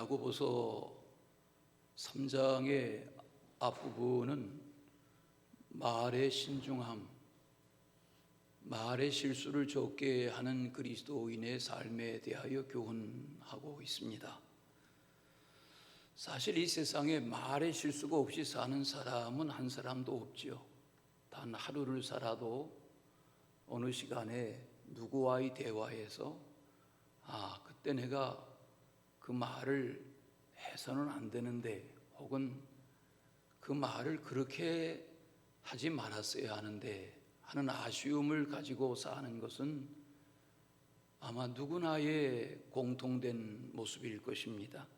야고보서 3장의 앞부분은 말의 신중함, 말의 실수를 적게 하는 그리스도인의 삶에 대하여 교훈하고 있습니다. 사실 이 세상에 말의 실수가 없이 사는 사람은 한 사람도 없죠. 단 하루를 살아도 어느 시간에 누구와의 대화에서 그때 내가 그 말을 해서는 안 되는데, 혹은 그 말을 그렇게 하지 말았어야 하는데 하는 아쉬움을 가지고 사는 것은 아마 누구나의 공통된 모습일 것입니다.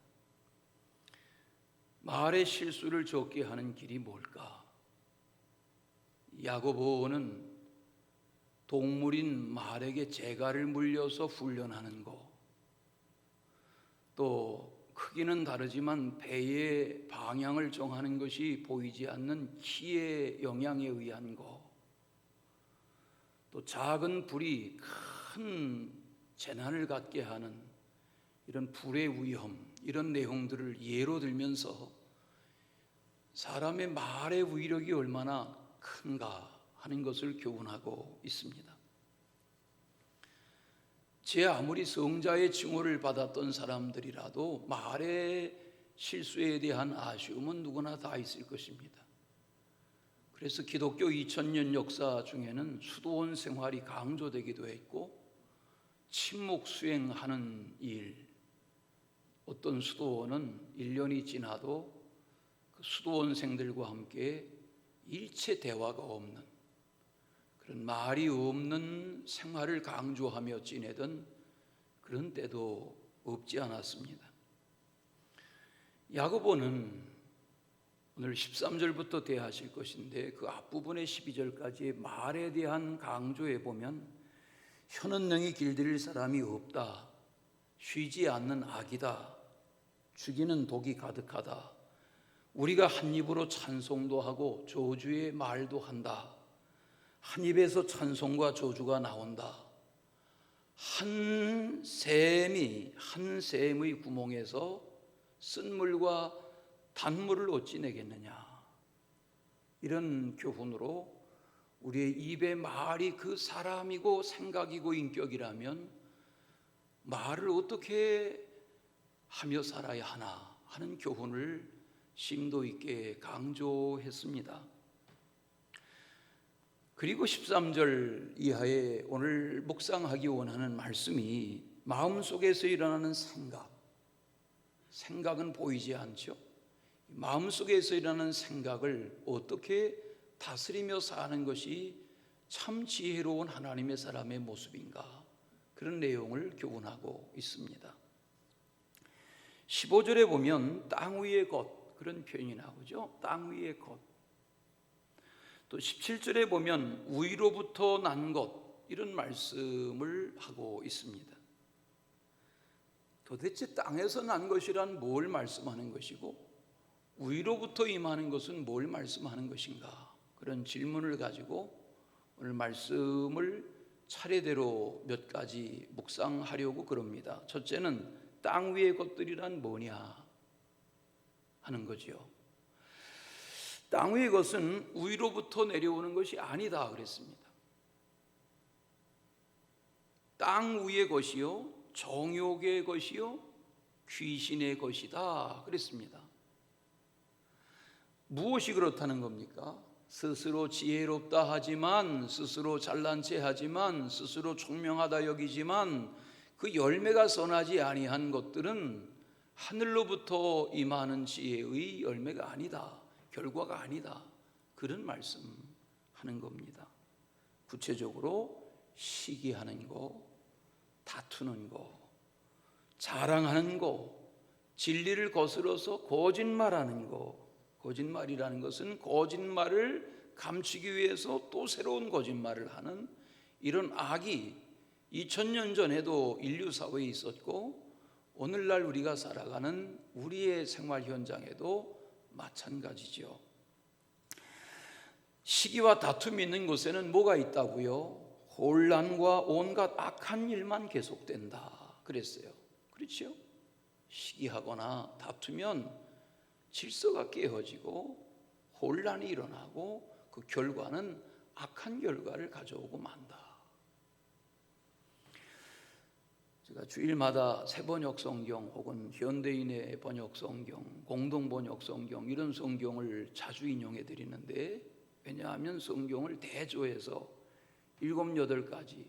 말의 실수를 적게 하는 길이 뭘까? 야고보는 동물인 말에게 재갈을 물려서 훈련하는 것, 또 크기는 다르지만 배의 방향을 정하는 것이 보이지 않는 키의 영향에 의한 것, 또 작은 불이 큰 재난을 갖게 하는 이런 불의 위험, 이런 내용들을 예로 들면서 사람의 말의 위력이 얼마나 큰가 하는 것을 교훈하고 있습니다. 제 아무리 성자의 칭호를 받았던 사람들이라도 말의 실수에 대한 아쉬움은 누구나 다 있을 것입니다. 그래서 기독교 2000년 역사 중에는 수도원 생활이 강조되기도 했고, 침묵 수행하는 일, 어떤 수도원은 1년이 지나도 그 수도원생들과 함께 일체 대화가 없는, 그런 말이 없는 생활을 강조하며 지내던 그런 때도 없지 않았습니다. 야고보는 오늘 13절부터 대하실 것인데, 그 앞부분의 12절까지의 말에 대한 강조에 보면 혀는 능히 길들일 사람이 없다, 쉬지 않는 악이다, 죽이는 독이 가득하다, 우리가 한 입으로 찬송도 하고 저주의 말도 한다, 한 입에서 찬송과 저주가 나온다, 한 샘의 구멍에서 쓴물과 단물을 어찌 내겠느냐. 이런 교훈으로 우리의 입의 말이 그 사람이고 생각이고 인격이라면 말을 어떻게 하며 살아야 하나 하는 교훈을 심도 있게 강조했습니다. 그리고 13절 이하에 오늘 묵상하기 원하는 말씀이 마음속에서 일어나는 생각은 보이지 않죠. 마음속에서 일어나는 생각을 어떻게 다스리며 사는 것이 참 지혜로운 하나님의 사람의 모습인가, 그런 내용을 교훈하고 있습니다. 15절에 보면 땅 위의 것, 그런 표현이 나오죠. 땅 위의 것. 또 17절에 보면 위로부터 난 것, 이런 말씀을 하고 있습니다. 도대체 땅에서 난 것이란 뭘 말씀하는 것이고, 위로부터 임하는 것은 뭘 말씀하는 것인가, 그런 질문을 가지고 오늘 말씀을 차례대로 몇 가지 묵상하려고 그럽니다. 첫째는 땅 위의 것들이란 뭐냐 하는 거죠. 땅 위의 것은 위로부터 내려오는 것이 아니다 그랬습니다. 땅 위의 것이요, 정욕의 것이요, 귀신의 것이다 그랬습니다. 무엇이 그렇다는 겁니까? 스스로 지혜롭다 하지만, 스스로 잘난 체 하지만, 스스로 총명하다 여기지만 그 열매가 선하지 아니한 것들은 하늘로부터 임하는 지혜의 열매가 아니다, 결과가 아니다, 그런 말씀하는 겁니다. 구체적으로 시기하는 거, 다투는 거, 자랑하는 거, 진리를 거스러서 거짓말하는 거. 거짓말이라는 것은 거짓말을 감추기 위해서 또 새로운 거짓말을 하는 이런 악이 2000년 전에도 인류 사회에 있었고, 오늘날 우리가 살아가는 우리의 생활 현장에도 마찬가지죠. 시기와 다툼이 있는 곳에는 뭐가 있다고요? 혼란과 온갖 악한 일만 계속된다 그랬어요. 그렇죠? 시기하거나 다투면 질서가 깨어지고 혼란이 일어나고 그 결과는 악한 결과를 가져오고 만다. 제가 주일마다 새번역 성경 혹은 현대인의 번역 성경, 공동 번역 성경 이런 성경을 자주 인용해 드리는데, 왜냐하면 성경을 대조해서 7, 8가지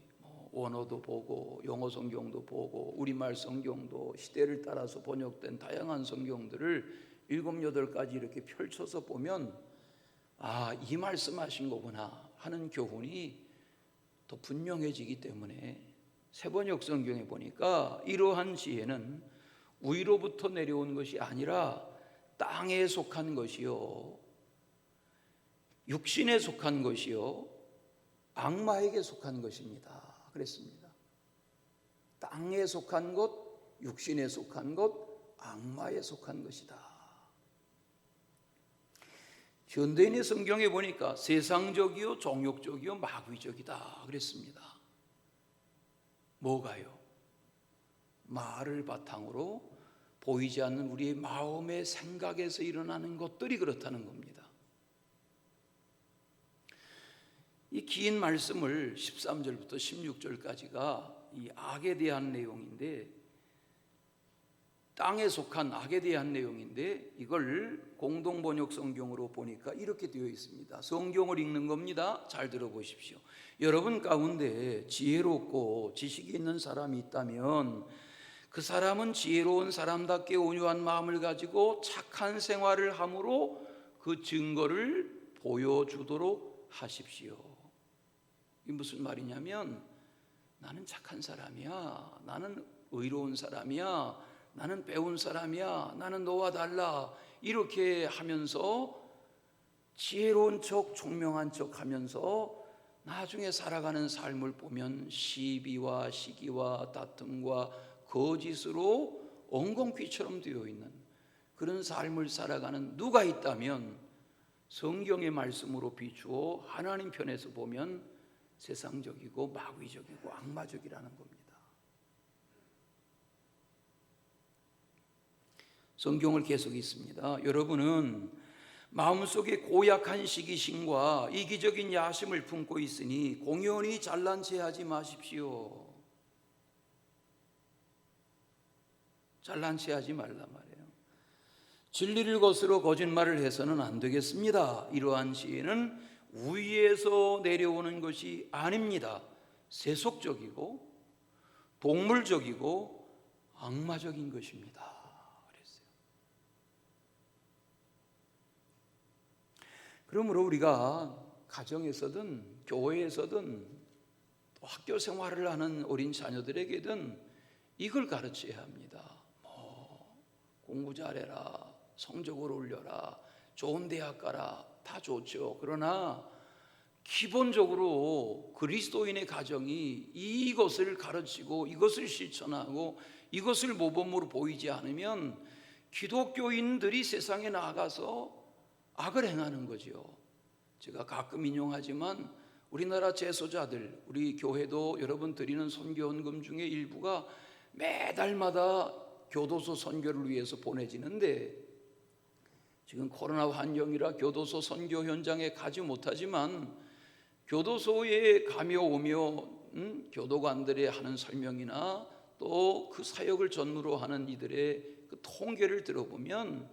원어도 보고 영어 성경도 보고 우리말 성경도 시대를 따라서 번역된 다양한 성경들을 7, 8가지 이렇게 펼쳐서 보면 이 말씀하신 거구나 하는 교훈이 더 분명해지기 때문에 새번역 성경에 보니까 이러한 지혜는 위로부터 내려온 것이 아니라 땅에 속한 것이요, 육신에 속한 것이요, 악마에게 속한 것입니다. 그랬습니다. 땅에 속한 것, 육신에 속한 것, 악마에 속한 것이다. 현대인의 성경에 보니까 세상적이요, 정욕적이요, 마귀적이다 그랬습니다. 뭐가요? 말을 바탕으로 보이지 않는 우리의 마음의 생각에서 일어나는 것들이 그렇다는 겁니다. 이 긴 말씀을 13절부터 16절까지가 이 악에 대한 내용인데, 땅에 속한 악에 대한 내용인데, 이걸 공동번역 성경으로 보니까 이렇게 되어 있습니다. 성경을 읽는 겁니다. 잘 들어보십시오. 여러분 가운데 지혜롭고 지식이 있는 사람이 있다면 그 사람은 지혜로운 사람답게 온유한 마음을 가지고 착한 생활을 함으로 그 증거를 보여주도록 하십시오. 이게 무슨 말이냐면, 나는 착한 사람이야, 나는 의로운 사람이야, 나는 배운 사람이야, 나는 너와 달라, 이렇게 하면서 지혜로운 척, 총명한 척 하면서 나중에 살아가는 삶을 보면 시비와 시기와 다툼과 거짓으로 엉겅퀴처럼 되어 있는 그런 삶을 살아가는 누가 있다면 성경의 말씀으로 비추어 하나님 편에서 보면 세상적이고 마귀적이고 악마적이라는 겁니다. 성경을 계속 읽습니다. 여러분은 마음속에 고약한 시기심과 이기적인 야심을 품고 있으니 공연히 잘난 체 하지 마십시오. 잘난 체 하지 말란 말이에요. 진리를 거스러 거짓말을 해서는 안 되겠습니다. 이러한 지혜는 위에서 내려오는 것이 아닙니다. 세속적이고 동물적이고 악마적인 것입니다. 그러므로 우리가 가정에서든 교회에서든 또 학교 생활을 하는 어린 자녀들에게든 이걸 가르쳐야 합니다. 공부 잘해라, 성적을 올려라, 좋은 대학 가라, 다 좋죠. 그러나 기본적으로 그리스도인의 가정이 이것을 가르치고 이것을 실천하고 이것을 모범으로 보이지 않으면 기독교인들이 세상에 나가서 악을 행하는 거죠. 제가 가끔 인용하지만 우리나라 재소자들, 우리 교회도 여러분 드리는 선교헌금 중에 일부가 매달마다 교도소 선교를 위해서 보내지는데, 지금 코로나 환경이라 교도소 선교 현장에 가지 못하지만 교도소에 가며 오며 교도관들의 하는 설명이나 또 그 사역을 전무로 하는 이들의 그 통계를 들어보면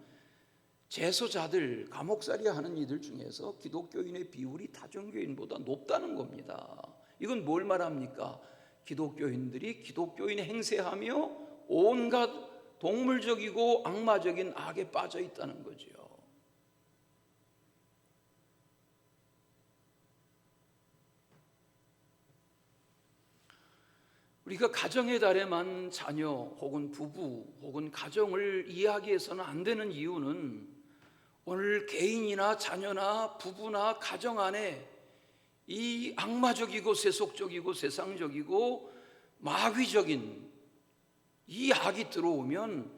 재소자들, 감옥살이 하는 이들 중에서 기독교인의 비율이 다종교인보다 높다는 겁니다. 이건 뭘 말합니까? 기독교인들이 기독교인 행세하며 온갖 동물적이고 악마적인 악에 빠져 있다는 거죠. 우리가 가정의 달에만 자녀 혹은 부부 혹은 가정을 이야기해서는 안 되는 이유는 오늘 개인이나 자녀나 부부나 가정 안에 이 악마적이고 세속적이고 세상적이고 마귀적인 이 악이 들어오면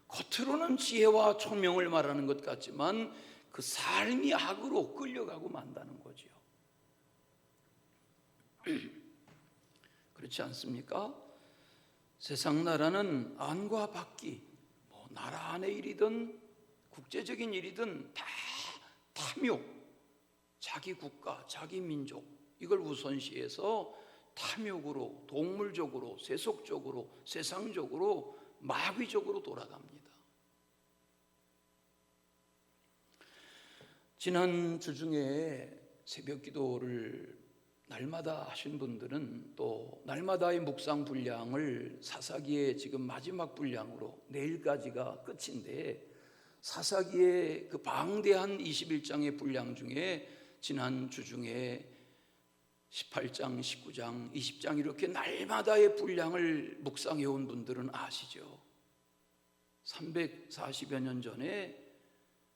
겉으로는 지혜와 총명을 말하는 것 같지만 그 삶이 악으로 끌려가고 만다는 거죠. 그렇지 않습니까? 세상 나라는 안과 밖이 나라 안의 일이든 국제적인 일이든 다 탐욕, 자기 국가, 자기 민족 이걸 우선시해서 탐욕으로, 동물적으로, 세속적으로, 세상적으로, 마귀적으로 돌아갑니다. 지난 주중에 새벽 기도를 날마다 하신 분들은 또 날마다의 묵상 분량을 사사기의 지금 마지막 분량으로 내일까지가 끝인데, 사사기의 그 방대한 21장의 분량 중에 지난 주중에 18장, 19장, 20장 이렇게 날마다의 분량을 묵상해 온 분들은 아시죠? 340여 년 전에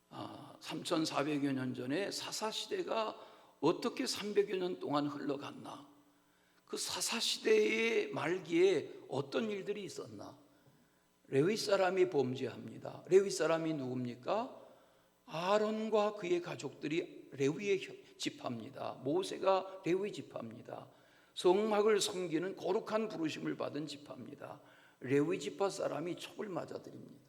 3400여 년 전에 사사시대가 어떻게 300여 년 동안 흘러갔나, 그 사사시대의 말기에 어떤 일들이 있었나. 레위 사람이 범죄합니다. 레위 사람이 누굽니까? 아론과 그의 가족들이 레위의 지파입니다. 모세가 레위 지파입니다. 성막을 섬기는 거룩한 부르심을 받은 지파입니다. 레위 지파 사람이 첩을 맞아들입니다.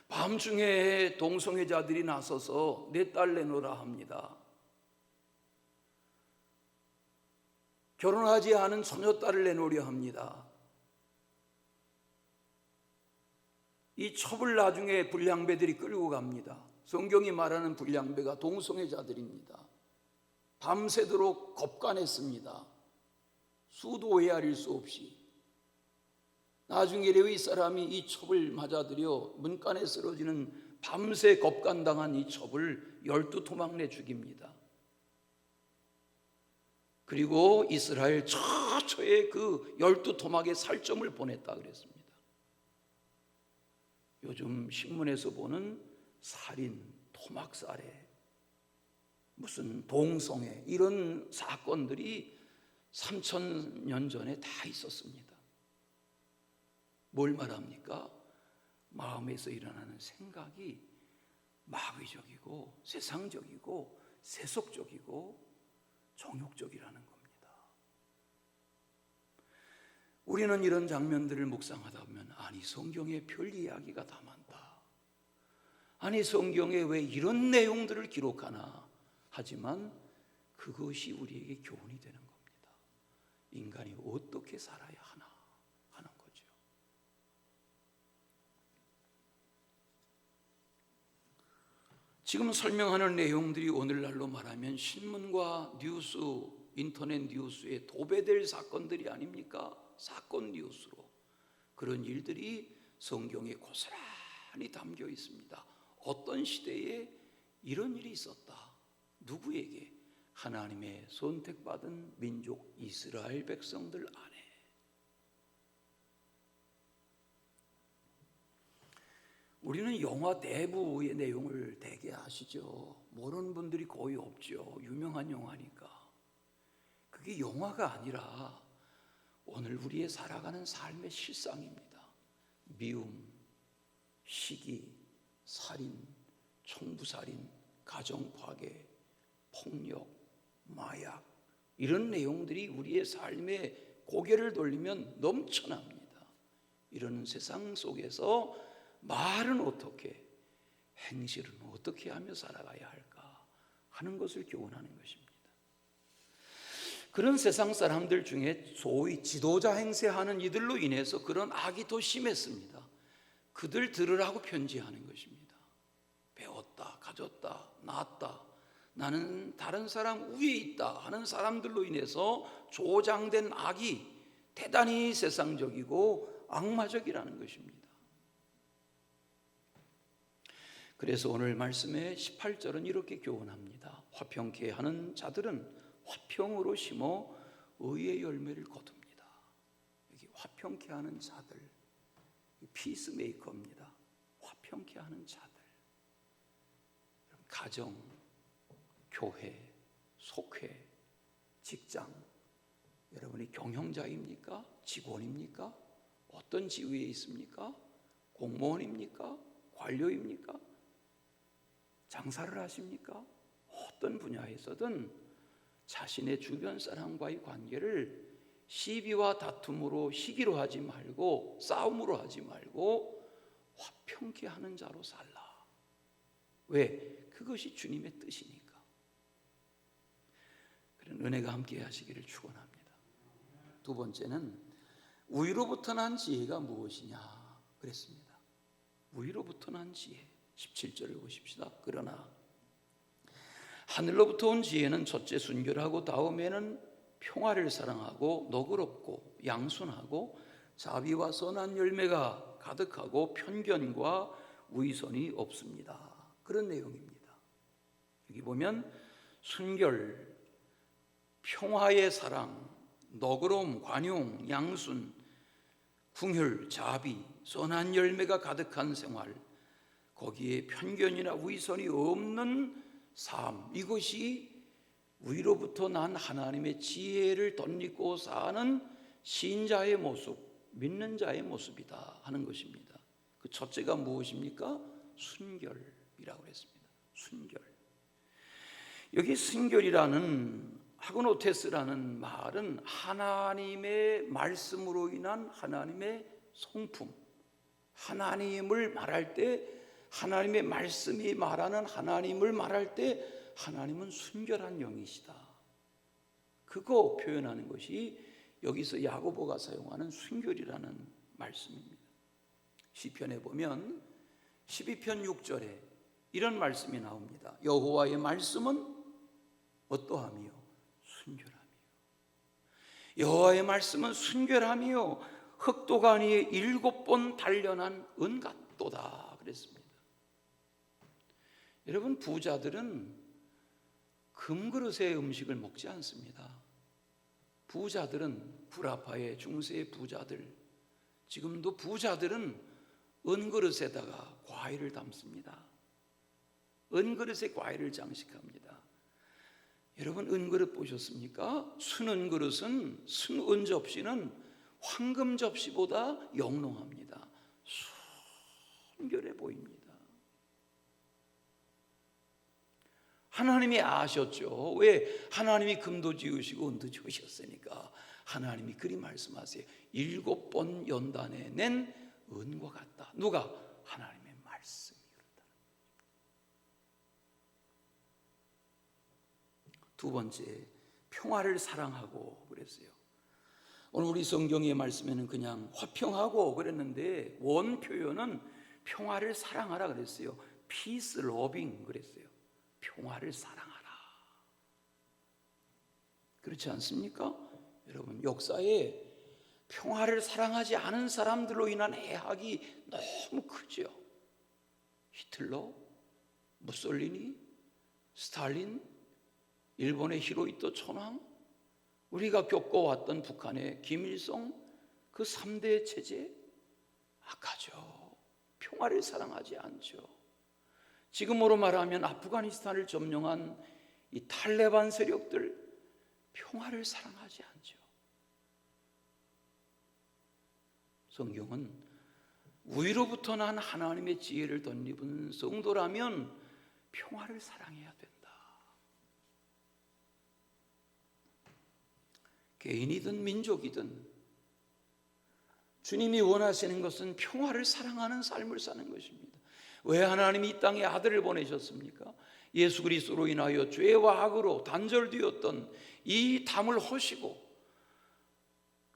밤중에 동성애자들이 나서서 내 딸 내놓으라 합니다. 결혼하지 않은 소녀딸을 내놓으려 합니다. 이 첩을 나중에 불량배들이 끌고 갑니다. 성경이 말하는 불량배가 동성애자들입니다. 밤새도록 겁간했습니다. 수도 헤아릴 수 없이. 나중에 레위 사람이 이 첩을 맞아들여 문간에 쓰러지는 밤새 겁간당한 이 첩을 12토막 내 죽입니다. 그리고 이스라엘 처처에 그 12토막의 살점을 보냈다 그랬습니다. 요즘 신문에서 보는 살인, 토막살해, 무슨 동성애 이런 사건들이 3000년 전에 다 있었습니다. 뭘 말합니까? 마음에서 일어나는 생각이 마귀적이고 세상적이고 세속적이고 정욕적이라는 겁니다. 우리는 이런 장면들을 묵상하다 보면, 아니 성경에 별 이야기가 다 많다, 아니 성경에 왜 이런 내용들을 기록하나 하지만 그것이 우리에게 교훈이 되는 겁니다. 인간이 어떻게 살아야 하나 하는 거죠. 지금 설명하는 내용들이 오늘날로 말하면 신문과 뉴스, 인터넷 뉴스에 도배될 사건들이 아닙니까? 사건 뉴스로 그런 일들이 성경에 고스란히 담겨 있습니다. 어떤 시대에 이런 일이 있었다. 누구에게? 하나님의 선택받은 민족 이스라엘 백성들 안에. 우리는 영화 대부의 내용을 대개 아시죠? 모르는 분들이 거의 없죠. 유명한 영화니까. 그게 영화가 아니라 오늘 우리의 살아가는 삶의 실상입니다. 미움, 시기, 살인, 총부살인, 가정파괴, 폭력, 마약 이런 내용들이 우리의 삶에 고개를 돌리면 넘쳐납니다. 이런 세상 속에서 말은 어떻게, 행실은 어떻게 하며 살아가야 할까 하는 것을 교훈하는 것입니다. 그런 세상 사람들 중에 소위 지도자 행세하는 이들로 인해서 그런 악이 더 심했습니다. 그들 들으라고 편지하는 것입니다. 배웠다, 가졌다, 낳았다, 나는 다른 사람 위에 있다 하는 사람들로 인해서 조장된 악이 대단히 세상적이고 악마적이라는 것입니다. 그래서 오늘 말씀의 18절은 이렇게 교훈합니다. 화평케 하는 자들은 화평으로 심어 의의 열매를 거둡니다. 여기 화평케 하는 자들, 피스메이커입니다. 화평케 하는 자들. 가정, 교회, 속회, 직장, 여러분이 경영자입니까? 직원입니까? 어떤 지위에 있습니까? 공무원입니까? 관료입니까? 장사를 하십니까? 어떤 분야에서든 자신의 주변 사람과의 관계를 시비와 다툼으로 시기로 하지 말고 싸움으로 하지 말고 화평케 하는 자로 살라. 왜? 그것이 주님의 뜻이니까. 그런 은혜가 함께 하시기를 축원합니다. 두 번째는 위로부터 난 지혜가 무엇이냐 그랬습니다. 위로부터 난 지혜. 17절을 보십시다. 그러나 하늘로부터 온 지혜는 첫째 순결하고 다음에는 평화를 사랑하고 너그럽고 양순하고 자비와 선한 열매가 가득하고 편견과 위선이 없습니다. 그런 내용입니다. 여기 보면 순결, 평화의 사랑, 너그러움, 관용, 양순, 궁휼, 자비, 선한 열매가 가득한 생활, 거기에 편견이나 위선이 없는 삶, 이것이 위로부터 난 하나님의 지혜를 덧입고 사는 신자의 모습, 믿는 자의 모습이다 하는 것입니다. 그 첫째가 무엇입니까? 순결이라고 했습니다. 순결. 여기 순결이라는 하그노테스라는 말은 하나님의 말씀으로 인한 하나님의 성품, 하나님을 말할 때, 하나님의 말씀이 말하는 하나님을 말할 때 하나님은 순결한 영이시다. 그거 표현하는 것이 여기서 야고보가 사용하는 순결이라는 말씀입니다. 시편에 보면 12편 6절에 이런 말씀이 나옵니다. 여호와의 말씀은 어떠하며 순결하며, 여호와의 말씀은 순결하며 흑도가니에 7번 단련한 은 같도다 그랬습니다. 여러분, 부자들은 금그릇의 음식을 먹지 않습니다. 부자들은, 구라파의 중세의 부자들, 지금도 부자들은 은그릇에다가 과일을 담습니다. 은그릇에 과일을 장식합니다. 여러분, 은그릇 보셨습니까? 순은그릇은, 순은 접시는 황금 접시보다 영롱합니다. 순결해 보입니다. 하나님이 아셨죠. 왜? 하나님이 금도 지으시고 은도 지으셨으니까 하나님이 그리 말씀하세요. 7번 연단에 낸 은과 같다. 누가? 하나님의 말씀이 그렇다. 두 번째, 평화를 사랑하고 그랬어요. 오늘 우리 성경의 말씀에는 그냥 화평하고 그랬는데 원 표현은 평화를 사랑하라 그랬어요. Peace loving 그랬어요. 평화를 사랑하라. 그렇지 않습니까? 여러분, 역사에 평화를 사랑하지 않은 사람들로 인한 해악이 너무 크죠. 히틀러, 무솔리니, 스탈린, 일본의 히로히토 천황, 우리가 겪어왔던 북한의 김일성, 그 3대 체제, 악하죠. 평화를 사랑하지 않죠. 지금으로 말하면 아프가니스탄을 점령한 이 탈레반 세력들, 평화를 사랑하지 않죠. 성경은 위로부터 난 하나님의 지혜를 덧입은 성도라면 평화를 사랑해야 된다. 개인이든 민족이든 주님이 원하시는 것은 평화를 사랑하는 삶을 사는 것입니다. 왜 하나님이 이 땅에 아들을 보내셨습니까? 예수 그리스도로 인하여 죄와 악으로 단절되었던 이 담을 허시고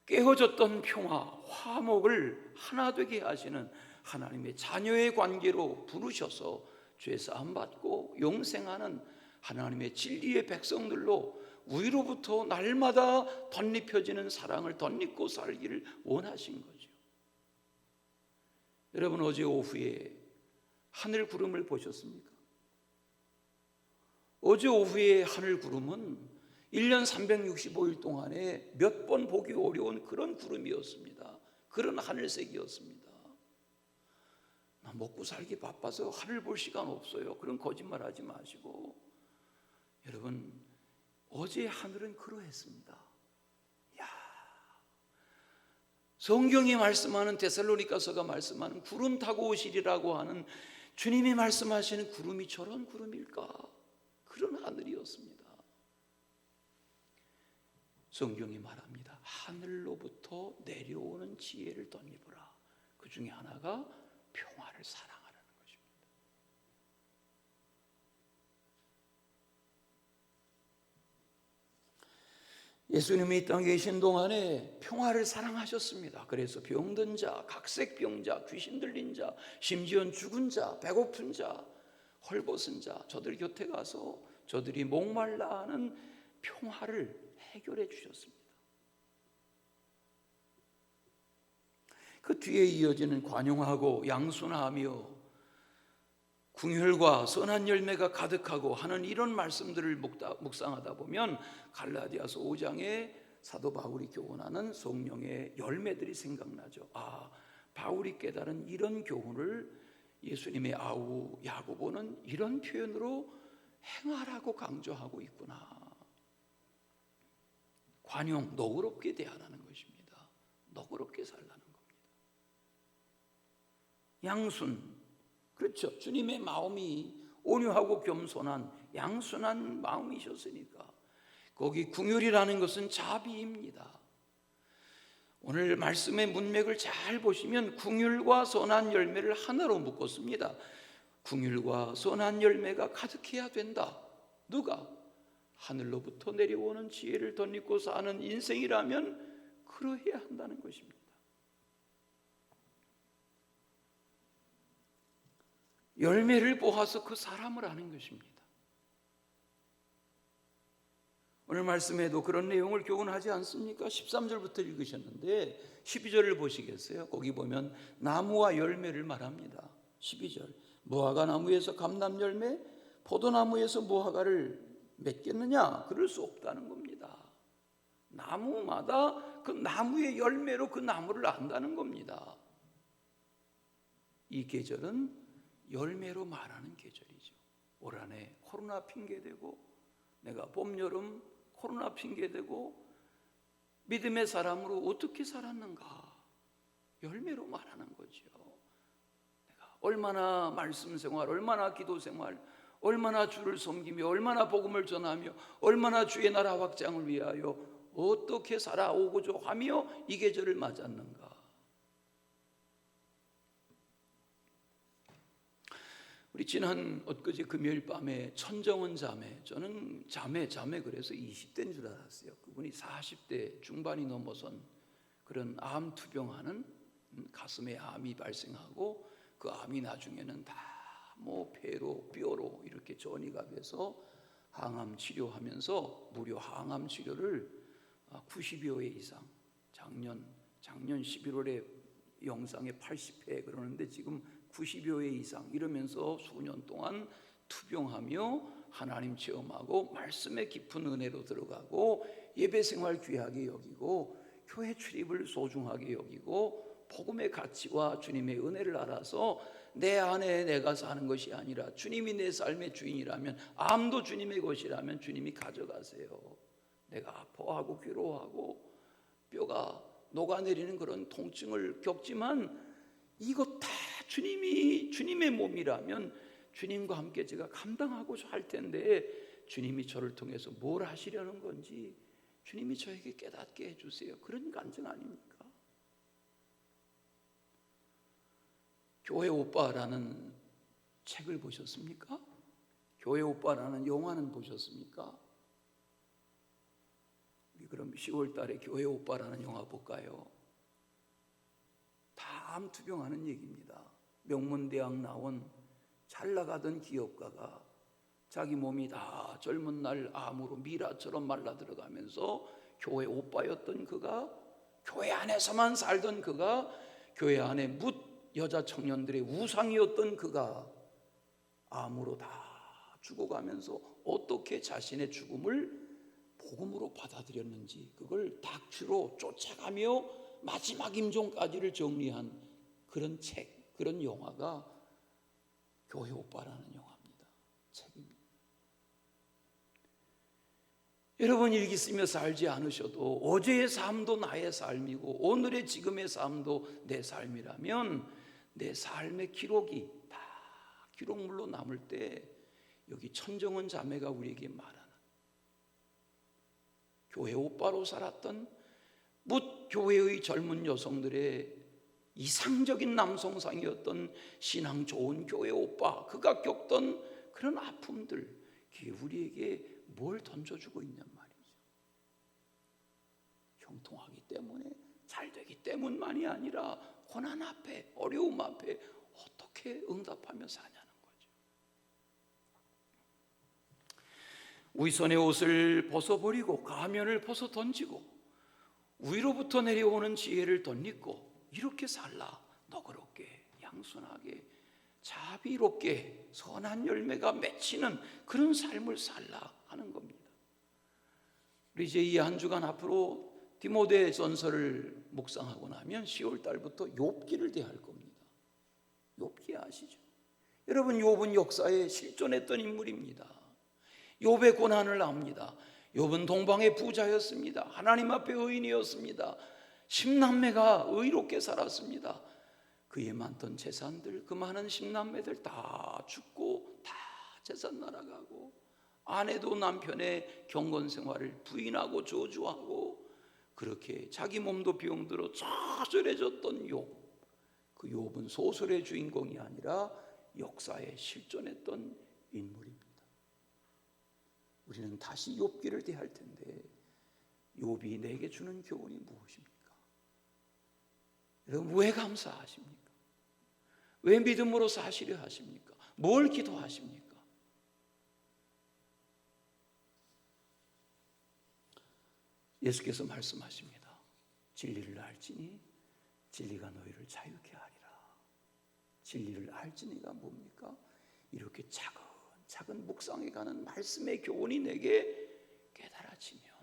깨어졌던 평화, 화목을 하나 되게 하시는 하나님의 자녀의 관계로 부르셔서 죄사함 받고 영생하는 하나님의 진리의 백성들로 위로부터 날마다 덧입혀지는 사랑을 덧입고 살기를 원하신 거죠. 여러분, 어제 오후에 하늘 구름을 보셨습니까? 어제 오후에 하늘 구름은 1년 365일 동안에 몇 번 보기 어려운 그런 구름이었습니다. 그런 하늘색이었습니다. 나 먹고 살기 바빠서 하늘 볼 시간 없어요. 그런 거짓말 하지 마시고, 여러분, 어제 하늘은 그러했습니다. 야, 성경이 말씀하는, 데살로니가서가 말씀하는 구름 타고 오시리라고 하는 주님이 말씀하시는 구름이 저런 구름일까? 그런 하늘이었습니다. 성경이 말합니다. 하늘로부터 내려오는 지혜를 덧입으라. 그 중에 하나가 평화를 사랑하라는 것입니다. 예수님이 이 땅에 계신 동안에 평화를 사랑하셨습니다. 그래서 병든 자, 각색병자, 귀신 들린 자, 심지어 죽은 자, 배고픈 자, 헐벗은 자, 저들 곁에 가서 저들이 목말라 하는 평화를 해결해 주셨습니다. 그 뒤에 이어지는 관용하고 양순하며 궁혈과 선한 열매가 가득하고 하는 이런 말씀들을 묵상하다 보면 갈라디아서 5장에 사도 바울이 교훈하는 성령의 열매들이 생각나죠. 아, 바울이 깨달은 이런 교훈을 예수님의 아우 야고보는 이런 표현으로 행하라고 강조하고 있구나. 관용, 너그럽게 대하라는 것입니다. 너그럽게 살라는 겁니다. 양순, 그렇죠. 주님의 마음이 온유하고 겸손한 양순한 마음이셨으니까 거기 궁율이라는 것은 자비입니다. 오늘 말씀의 문맥을 잘 보시면 궁율과 선한 열매를 하나로 묶었습니다. 궁율과 선한 열매가 가득해야 된다. 누가? 하늘로부터 내려오는 지혜를 덧입고 사는 인생이라면 그러해야 한다는 것입니다. 열매를 보아서 그 사람을 아는 것입니다. 오늘 말씀에도 그런 내용을 교훈하지 않습니까? 13절부터 읽으셨는데 12절을 보시겠어요? 거기 보면 나무와 열매를 말합니다. 12절, 무화과 나무에서 감람 열매, 포도나무에서 무화과를 맺겠느냐? 그럴 수 없다는 겁니다. 나무마다 그 나무의 열매로 그 나무를 안다는 겁니다. 이 계절은 열매로 말하는 계절이죠. 올 한해 코로나 핑계대고 내가 봄, 여름 코로나 핑계대고 믿음의 사람으로 어떻게 살았는가? 열매로 말하는 거죠. 내가 얼마나 말씀 생활, 얼마나 기도 생활, 얼마나 주를 섬기며 얼마나 복음을 전하며 얼마나 주의 나라 확장을 위하여 어떻게 살아오고자 하며 이 계절을 맞았는가? 우리 지난 엊그제 금요일 밤에 천정은 자매, 저는 자매 그래서 20대인 줄 알았어요. 그분이 40대 중반이 넘어선 그런 암 투병하는, 가슴에 암이 발생하고 그 암이 나중에는 다 뭐 폐로 뼈로 이렇게 전이가 돼서 항암 치료하면서 무료 항암 치료를 90여 회 이상, 작년 11월에 영상에 80회 그러는데 지금 90여 회 이상 이러면서 수년 동안 투병하며 하나님 체험하고 말씀의 깊은 은혜로 들어가고 예배 생활 귀하게 여기고 교회 출입을 소중하게 여기고 복음의 가치와 주님의 은혜를 알아서 내 안에 내가 사는 것이 아니라 주님이 내 삶의 주인이라면, 암도 주님의 것이라면 주님이 가져가세요. 내가 아파하고 괴로워하고 뼈가 녹아내리는 그런 통증을 겪지만 이것 다 주님의 몸이라면 주님과 함께 제가 감당하고 할 텐데 주님이 저를 통해서 뭘 하시려는 건지 주님이 저에게 깨닫게 해주세요. 그런 간증 아닙니까? 교회 오빠라는 책을 보셨습니까? 교회 오빠라는 영화는 보셨습니까? 그럼 10월 달에 교회 오빠라는 영화 볼까요? 다 암 투병하는 얘기입니다. 명문대학 나온 잘 나가던 기업가가 자기 몸이 다 젊은 날 암으로 미라처럼 말라 들어가면서 교회 오빠였던 그가, 교회 안에서만 살던 그가, 교회 안에 묻 여자 청년들의 우상이었던 그가 암으로 다 죽어가면서 어떻게 자신의 죽음을 복음으로 받아들였는지 그걸 다큐로 쫓아가며 마지막 임종까지를 정리한 그런 책, 그런 영화가 교회 오빠라는 영화입니다. 책입니다. 여러분 일기 쓰며 살지 않으셔도 어제의 삶도 나의 삶이고 오늘의 지금의 삶도 내 삶이라면 내 삶의 기록이 다 기록물로 남을 때 여기 천정은 자매가 우리에게 말하는 교회 오빠로 살았던 묻 교회의 젊은 여성들의 이상적인 남성상이었던 신앙 좋은 교회 오빠, 그가 겪던 그런 아픔들, 그게 우리에게 뭘 던져주고 있냔 말이죠. 형통하기 때문에, 잘 되기 때문만이 아니라 고난 앞에, 어려움 앞에 어떻게 응답하며 사냐는 거죠. 위선의 옷을 벗어버리고 가면을 벗어 던지고 위로부터 내려오는 지혜를 덧입고 이렇게 살라. 너그럽게, 양순하게, 자비롭게 선한 열매가 맺히는 그런 삶을 살라 하는 겁니다. 우리 이제 이 한 주간 앞으로 디모데 전서를 묵상하고 나면 10월 달부터 욥기를 대할 겁니다. 욥기 아시죠? 여러분, 욥은 역사에 실존했던 인물입니다. 욥의 고난을 압니다. 욥은 동방의 부자였습니다. 하나님 앞에 의인이었습니다. 10남매가 의롭게 살았습니다. 그의 많던 재산들, 그 많은 10남매들 다 죽고 다 재산 날아가고, 아내도 남편의 경건 생활을 부인하고 저주하고, 그렇게 자기 몸도 병들어 처절해졌던 욥. 그 욥은 소설의 주인공이 아니라 역사에 실존했던 인물입니다. 우리는 다시 욥기를 대할 텐데, 욥이 내게 주는 교훈이 무엇입니까? 여러분, 왜 감사하십니까? 왜 믿음으로 사시려 하십니까? 뭘 기도하십니까? 예수께서 말씀하십니다. 진리를 알지니 진리가 너희를 자유케 하리라. 진리를 알지니가 뭡니까? 이렇게 차근차근 묵상해 가는 말씀의 교훈이 내게 깨달아지면,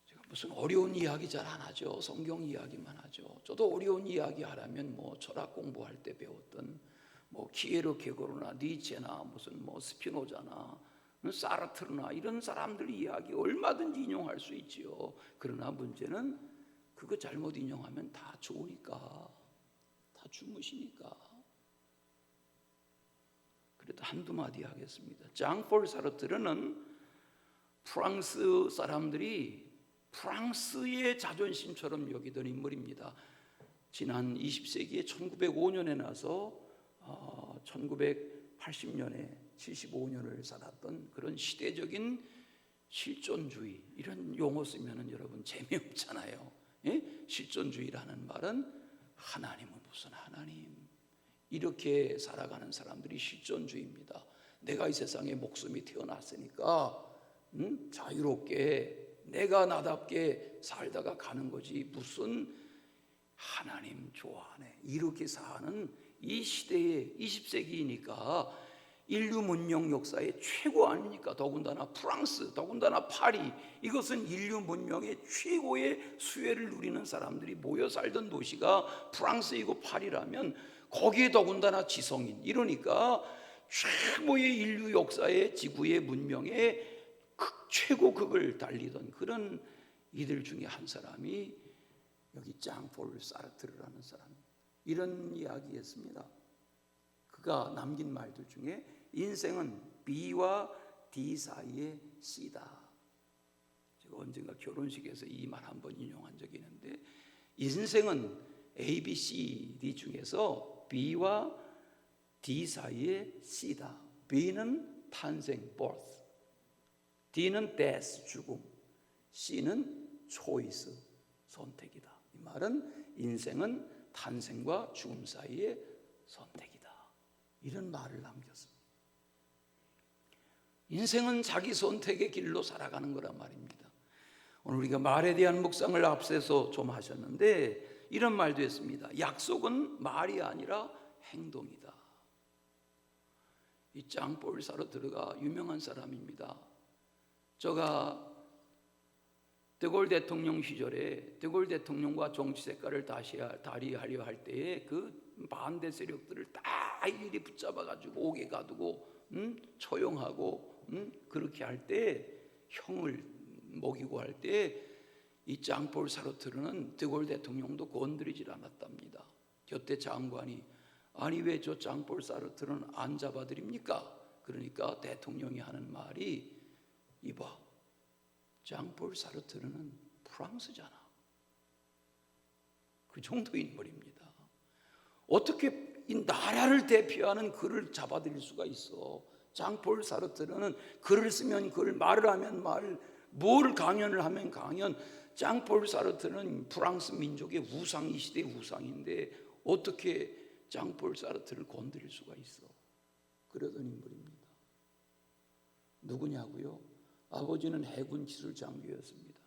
제가 무슨 어려운 이야기 잘 안 하죠. 성경 이야기만 하죠. 저도 어려운 이야기 하라면 철학 공부할 때 배웠던 키에르케고르나 니체나 무슨 스피노자나 사르트르나 이런 사람들 이야기 얼마든지 인용할 수 있지요. 그러나 문제는 그거 잘못 인용하면 다 좋으니까, 다 주무시니까. 그래도 한두 마디 하겠습니다. 장폴 사르트르는 프랑스 사람들이 프랑스의 자존심처럼 여기던 인물입니다. 지난 20세기에 1905년에 나서 1980년에 75년을 살았던 그런 시대적인 실존주의, 이런 용어 쓰면은 여러분 재미없잖아요. 예? 실존주의라는 말은 하나님은 무슨 하나님, 이렇게 살아가는 사람들이 실존주의입니다. 내가 이 세상에 목숨이 태어났으니까 자유롭게 내가 나답게 살다가 가는 거지, 무슨 하나님 좋아하네, 이렇게 사는 이 시대에 20세기이니까 인류 문명 역사의 최고 아닙니까? 더군다나 프랑스, 더군다나 파리, 이것은 인류 문명의 최고의 수혜를 누리는 사람들이 모여 살던 도시가 프랑스이고 파리라면, 거기에 더군다나 지성인, 이러니까 최고의 인류 역사의 지구의 문명의 최고극을 달리던 그런 이들 중에 한 사람이 여기 장폴 사르트르라는 사람입니다. 이런 이야기했습니다. 그가 남긴 말들 중에 인생은 B와 D 사이의 C다. 제가 언젠가 결혼식에서 이 말 한번 인용한 적이 있는데, 인생은 A, B, C, D 중에서 B와 D 사이의 C다. B는 탄생, birth, D는 death, 죽음, C는 choice, 선택이다. 이 말은 인생은 탄생과 죽음 사이의 선택이다. 이런 말을 남겼습니다. 인생은 자기 선택의 길로 살아가는 거란 말입니다. 오늘 우리가 말에 대한 묵상을 앞서서 좀 하셨는데, 이런 말도 했습니다. 약속은 말이 아니라 행동이다. 이 장폴 사르트르가 유명한 사람입니다. 제가 데골 대통령 시절에 데골 대통령과 정치 색깔을 달리하려 할 때에 그 반대 세력들을 다 일일이 붙잡아가지고 옥에 가두고 처형하고 그렇게 할 때, 형을 먹이고 할 때 이 장폴 사르트르는 데골 대통령도 건드리질 않았답니다. 곁에 장관이 아니 왜 저 장폴 사르트르는 안 잡아드립니까? 그러니까 대통령이 하는 말이 이봐, 장폴 사르트르는 프랑스잖아. 그 정도 인물입니다. 어떻게 이 나라를 대표하는 글을 잡아들일 수가 있어? 장폴 사르트르는 글을 쓰면 글, 말을 하면 말, 뭘 강연을 하면 강연. 장폴 사르트르는 프랑스 민족의 우상, 이 시대의 우상인데 어떻게 장폴 사르트르를 건드릴 수가 있어? 그러던 인물입니다. 누구냐고요? 아버지는 해군 기술 장교였습니다.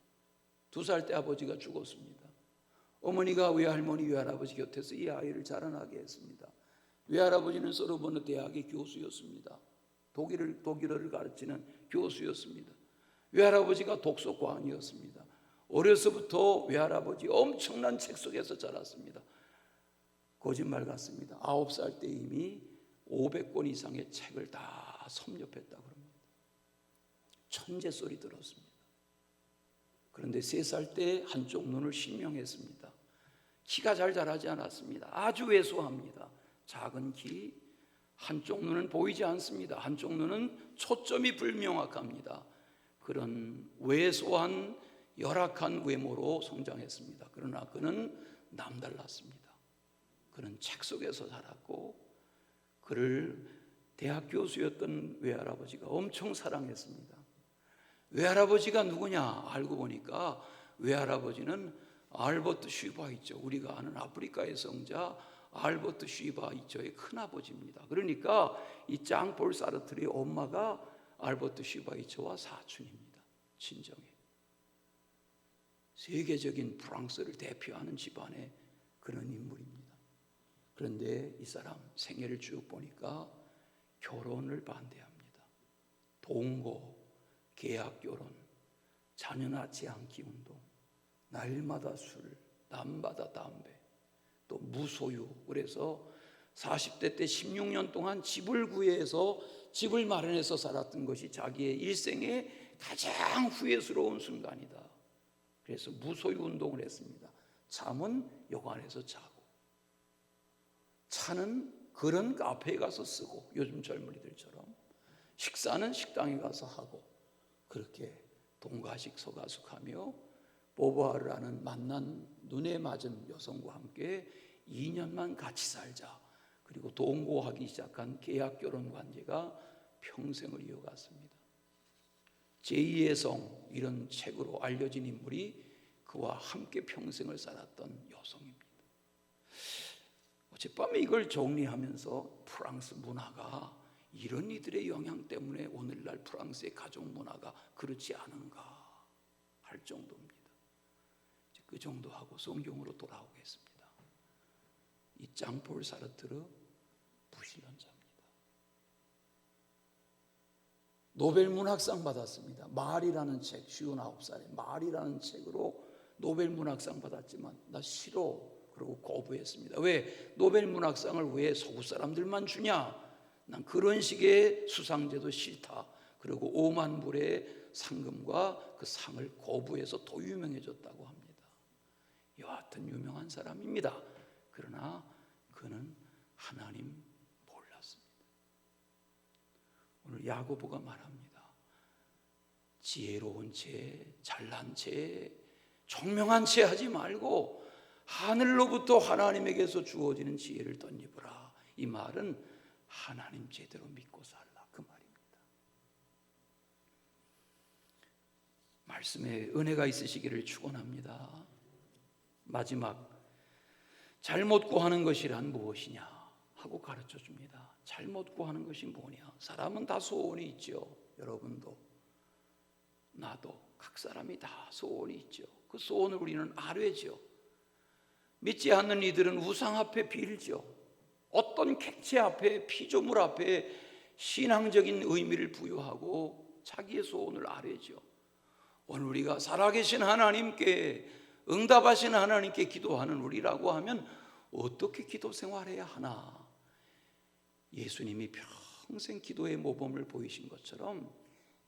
2살 때 아버지가 죽었습니다. 어머니가 외할머니, 외할아버지 곁에서 이 아이를 자라나게 했습니다. 외할아버지는 소르보네 대학의 교수였습니다. 독일어를 가르치는 교수였습니다. 외할아버지가 독서광이었습니다. 어려서부터 외할아버지 엄청난 책 속에서 자랐습니다. 거짓말 같습니다. 9살 때 이미 500권 이상의 책을 다 섭렵했다고 합니다. 천재 소리 들었습니다. 그런데 3살 때 한쪽 눈을 실명했습니다. 키가 잘 자라지 않았습니다. 아주 왜소합니다. 작은 키, 한쪽 눈은 보이지 않습니다. 한쪽 눈은 초점이 불명확합니다. 그런 왜소한 열악한 외모로 성장했습니다. 그러나 그는 남달랐습니다. 그는 책 속에서 자랐고 그를 대학 교수였던 외할아버지가 엄청 사랑했습니다. 외할아버지가 누구냐 알고 보니까 외할아버지는 알버트 슈바이처, 우리가 아는 아프리카의 성자 알버트 슈바이처의 큰아버지입니다. 그러니까 이 장폴 사르트르의 엄마가 알버트 슈바이처와 사촌입니다. 친정에. 세계적인 프랑스를 대표하는 집안의 그런 인물입니다. 그런데 이 사람 생애를 쭉 보니까 결혼을 반대합니다. 동거, 계약결혼, 자녀 낳지 않기 운동, 날마다 술, 낮마다 담배, 또 무소유. 그래서 40대 때 16년 동안 집을 구해서 집을 마련해서 살았던 것이 자기의 일생의 가장 후회스러운 순간이다. 그래서 무소유 운동을 했습니다. 잠은 여관에서 자고, 차는 그런 카페에 가서 쓰고, 요즘 젊은이들처럼 식사는 식당에 가서 하고, 그렇게 동가식 서가숙하며 보부아르라는 만난 눈에 맞은 여성과 함께 2년만 같이 살자. 그리고 동거하기 시작한 계약결혼 관계가 평생을 이어갔습니다. 제2의 성, 이런 책으로 알려진 인물이 그와 함께 평생을 살았던 여성입니다. 어젯밤에 이걸 정리하면서 프랑스 문화가 이런 이들의 영향 때문에 오늘날 프랑스의 가족 문화가 그렇지 않은가 할 정도입니다. 그 정도 하고 성경으로 돌아오겠습니다. 이 장폴 사르트르 무신론자입니다. 노벨 문학상 받았습니다. 말이라는 책, 59살에 말이라는 책으로 노벨 문학상 받았지만 나 싫어 그러고 거부했습니다. 왜? 노벨 문학상을 왜 서구 사람들만 주냐? 난 그런 식의 수상제도 싫다. 그리고 5만 불의 상금과 그 상을 거부해서 더 유명해졌다고 합니다. 여하튼 유명한 사람입니다. 그러나 그는 하나님 몰랐습니다. 오늘 야고보가 말합니다. 지혜로운 채, 잘난 채, 총명한 채 하지 말고 하늘로부터 하나님에게서 주어지는 지혜를 덧입으라. 이 말은 하나님 제대로 믿고 살라 그 말입니다. 말씀에 은혜가 있으시기를 축원합니다. 마지막, 잘못 구하는 것이란 무엇이냐 하고 가르쳐 줍니다. 잘못 구하는 것이 뭐냐? 사람은 다 소원이 있죠. 여러분도 나도 각 사람이 다 소원이 있죠. 그 소원을 우리는 아뢰죠. 믿지 않는 이들은 우상 앞에 빌죠. 어떤 객체 앞에, 피조물 앞에 신앙적인 의미를 부여하고 자기의 소원을 아뢰죠. 오늘 우리가 살아계신 하나님께, 응답하신 하나님께 기도하는 우리라고 하면 어떻게 기도 생활해야 하나? 예수님이 평생 기도의 모범을 보이신 것처럼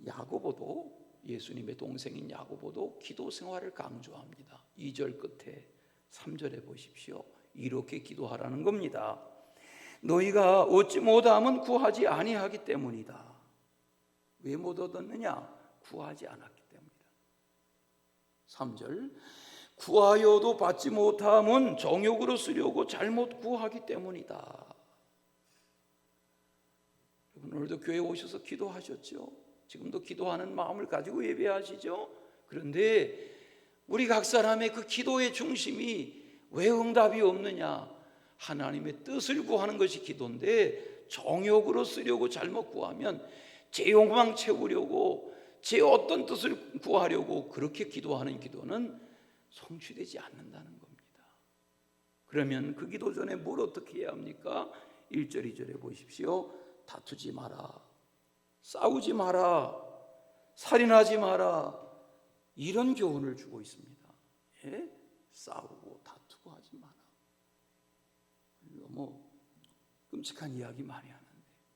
야고보도, 예수님의 동생인 야고보도 기도 생활을 강조합니다. 2절 끝에 3절에 보십시오. 이렇게 기도하라는 겁니다. 너희가 얻지 못함은 구하지 아니하기 때문이다. 왜 못 얻었느냐? 구하지 않았기 때문이다. 3절, 구하여도 받지 못함은 정욕으로 쓰려고 잘못 구하기 때문이다. 여러분, 오늘도 교회 오셔서 기도하셨죠? 지금도 기도하는 마음을 가지고 예배하시죠? 그런데 우리 각 사람의 그 기도의 중심이 왜 응답이 없느냐? 하나님의 뜻을 구하는 것이 기도인데 정욕으로 쓰려고 잘못 구하면 제 욕망 채우려고 제 어떤 뜻을 구하려고 그렇게 기도하는 기도는 성취되지 않는다는 겁니다. 그러면 그 기도 전에 뭘 어떻게 해야 합니까? 1절 2절에 보십시오. 다투지 마라, 싸우지 마라, 살인하지 마라, 이런 교훈을 주고 있습니다. 예? 싸우고 다투고 하지 마라. 너무 끔찍한 이야기 많이 하는데,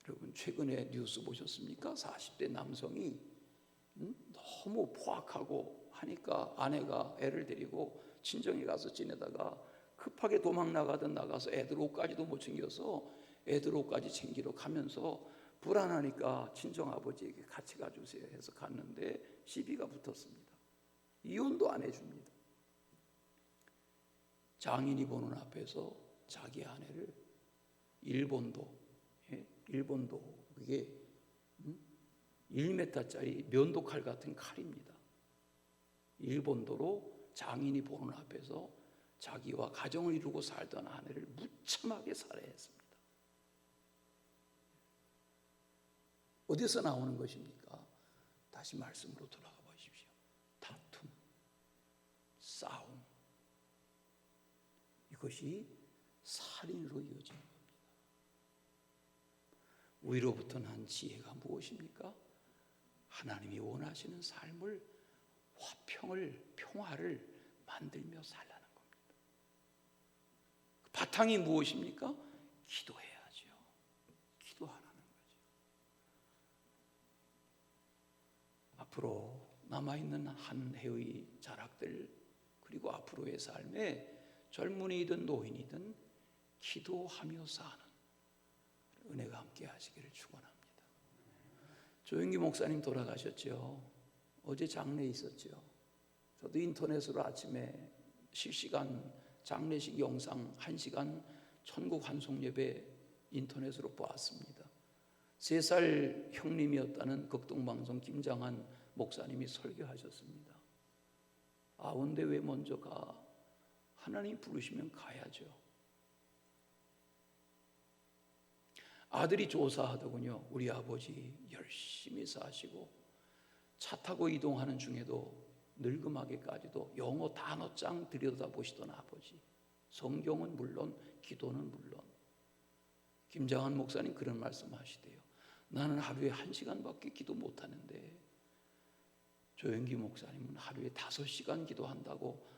여러분 최근에 뉴스 보셨습니까? 40대 남성이 너무 포악하고 하니까 아내가 애를 데리고 친정에 가서 지내다가 급하게 도망 나가서 애들 옷까지도 못 챙겨서 애들 옷까지 챙기러 가면서 불안하니까 친정아버지에게 같이 가주세요 해서 갔는데 시비가 붙었습니다. 이혼도 안 해줍니다. 장인이 보는 앞에서 자기 아내를 일본도 그게 1m짜리 면도칼 같은 칼입니다. 일본도로 장인이 보는 앞에서 자기와 가정을 이루고 살던 아내를 무참하게 살해했습니다. 어디서 나오는 것입니까? 다시 말씀으로 돌아가 보십시오. 다툼, 싸움, 이것이 살인으로 이어진 겁니다. 위로부터 난 지혜가 무엇입니까? 하나님이 원하시는 삶을, 화평을, 평화를 만들며 살라는 겁니다. 그 바탕이 무엇입니까? 기도해야죠. 기도하라는 거죠. 앞으로 남아있는 한 해의 자락들, 그리고 앞으로의 삶에 젊은이든 노인이든 기도하며 사는 은혜가 함께 하시기를 축원합니다. 조영기 목사님 돌아가셨죠. 어제 장례 있었죠. 저도 인터넷으로 아침에 실시간 장례식 영상 1시간 천국 환송 예배 인터넷으로 보았습니다. 3살 형님이었다는 극동방송 김장한 목사님이 설교하셨습니다. 근데 왜 먼저 가? 하나님 부르시면 가야죠. 아들이 조사하더군요. 우리 아버지 열심히 사시고 차 타고 이동하는 중에도 늙음하게까지도 영어 단어장 들여다보시던 아버지, 성경은 물론 기도는 물론. 김장한 목사님 그런 말씀하시대요. 나는 하루에 1시간밖에 기도 못하는데 조영기 목사님은 하루에 5시간 기도한다고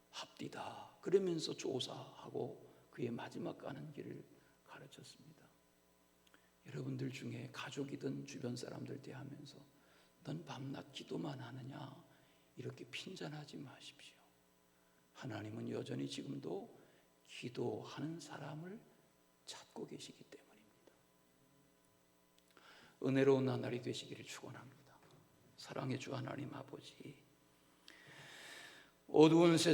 합디다. 그러면서 조사하고 그의 마지막 가는 길을 가르쳤습니다. 여러분들 중에 가족이든 주변 사람들 대하면서 넌 밤낮 기도만 하느냐 이렇게 핀잔하지 마십시오. 하나님은 여전히 지금도 기도하는 사람을 찾고 계시기 때문입니다. 은혜로운 나날이 되시기를 축원합니다. 사랑의 주 하나님 아버지, 어두운 세상